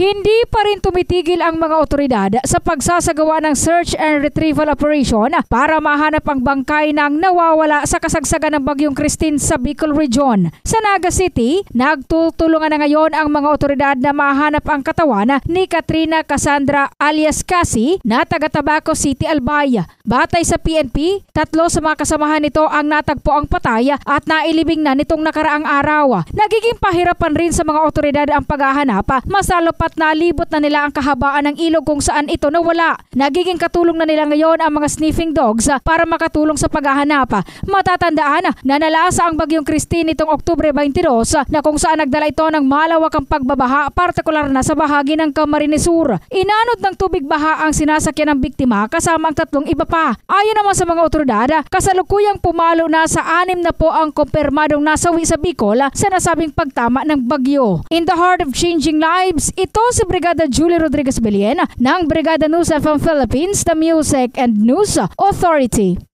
Hindi pa rin tumitigil ang mga otoridad sa pagsasagawa ng search and retrieval operation para mahanap ang bangkay ng nawawala sa kasagsagan ng Bagyong Christine sa Bicol Region. Sa Naga City, nagtutulungan na ngayon ang mga otoridad na mahanap ang katawan ni Katrina Cassandra alias Cassie na taga Tabaco City, Albay. Batay sa PNP, 3 sa mga kasamahan nito ang natagpo ang patay at nailibing na nitong nakaraang araw. Nagiging pahirapan rin sa mga otoridad ang paghahanap, masalopat na libot na nila ang kahabaan ng ilog kung saan ito nawala. Nagiging katulong na nila ngayon ang mga sniffing dogs para makatulong sa paghahanap. Matatandaan na nalasa ang Bagyong Christine nitong Oktubre 22 na kung saan nagdala ito ng malawakang pagbabaha, partikular na sa bahagi ng Camarines Sur. Inanod ng tubig baha ang sinasakyan ng biktima kasama ang 3 iba pa. Ayon naman sa mga otoridad, kasalukuyang pumalo na sa 6 na po ang kumpirmadong nasawi sa Bicol sa nasabing pagtama ng bagyo. In the heart of changing lives, ito si Brigada Julie Rodriguez Belien ng Brigada News FM Philippines, the Music and News Authority.